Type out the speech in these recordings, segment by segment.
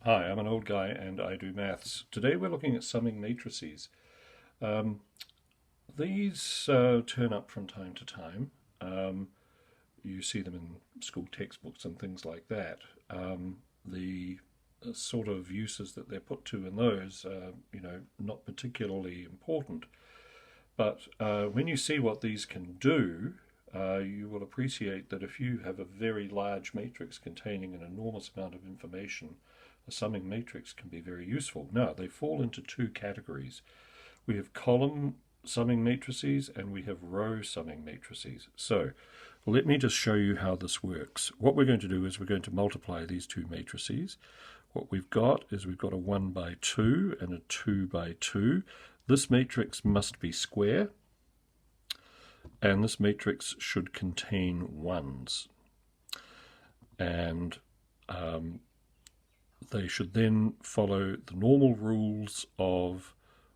Hi, I'm an old guy and I do maths. Today we're looking at summing matrices. Um, these turn up from time to time. You see them in school textbooks and things like that. The sort of uses that they're put to in those are, not particularly important. But when you see what these can do, you will appreciate that if you have a very large matrix containing an enormous amount of information, a summing matrix can be very useful. Now, they fall into two categories. We have column summing matrices and we have row summing matrices. So let me just show you how this works. What we're going to do is we're going to multiply these two matrices. What we've got is we've got a 1 by 2 and a 2 by 2. This matrix must be square, and this matrix should contain ones. And they should then follow the normal rules of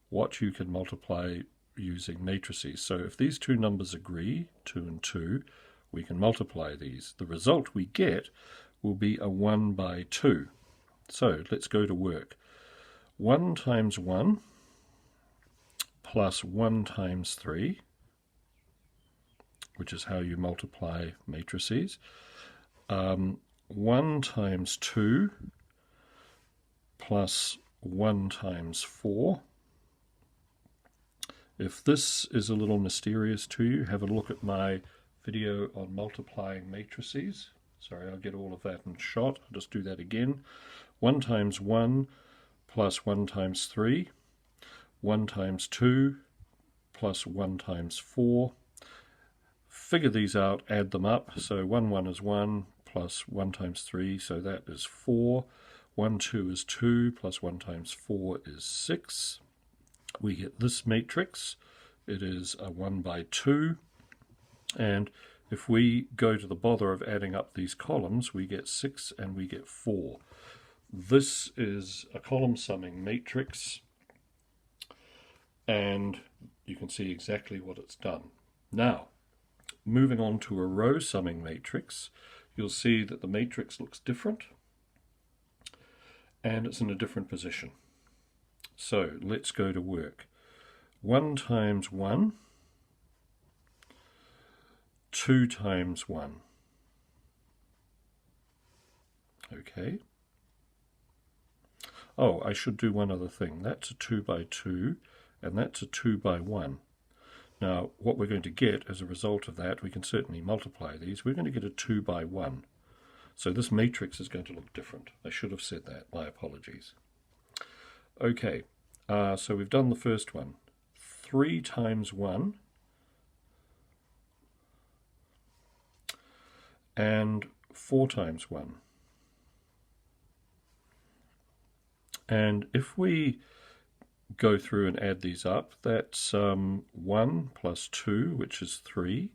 what you can multiply using matrices. So if these two numbers agree, 2 and 2, we can multiply these. The result we get will be a 1 by 2. So let's go to work. 1 times 1 plus 1 times 3, which is how you multiply matrices. 1 times 2 plus 1 times 4. If this is a little mysterious to you, have a look at my video on multiplying matrices. Sorry, I'll get all of that in shot. I'll just do that again. 1 times 1 plus 1 times 3. 1 times 2 plus 1 times 4. Figure these out, add them up. So 1 is 1 plus 1 times 3, so that is 4. 1, 2 is 2 plus 1 times 4 is 6. We get this matrix. It is a 1 by 2. And if we go to the bother of adding up these columns, we get 6 and we get 4. This is a column summing matrix, and you can see exactly what it's done. Now, moving on to a row summing matrix, you'll see that the matrix looks different and it's in a different position. So let's go to work. 1 times 1, 2 times 1. Okay. Oh, I should do one other thing. That's a 2 by 2 and that's a 2 by 1. Now, what we're going to get as a result of that, we can certainly multiply these. We're going to get a 2 by 1. So this matrix is going to look different. I should have said that. My apologies. Okay, so we've done the first one. 3 times 1 and 4 times 1. And if we go through and add these up, that's 1 plus 2, which is 3,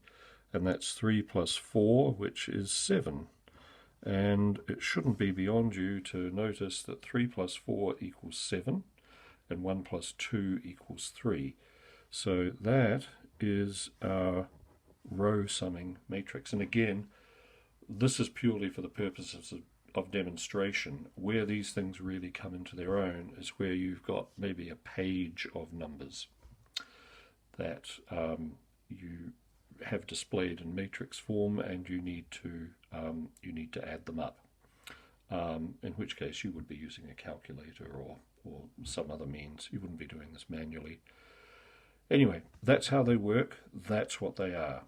and that's 3 plus 4, which is 7. And it shouldn't be beyond you to notice that 3 plus 4 equals 7, and 1 plus 2 equals 3. So that is our row summing matrix. And again, this is purely for the purposes of demonstration. Where these things really come into their own is where you've got maybe a page of numbers that you have displayed in matrix form, and you need to add them up. In which case you would be using a calculator or some other means. You wouldn't be doing this manually. Anyway, that's how they work. That's what they are.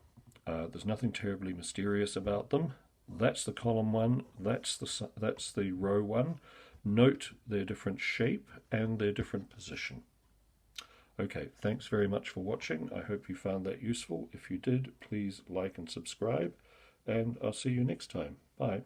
There's nothing terribly mysterious about them. That's the column one. That's the row one. Note their different shape and their different position. Okay, thanks very much for watching. I hope you found that useful. If you did, please like and subscribe, and I'll see you next time. Bye.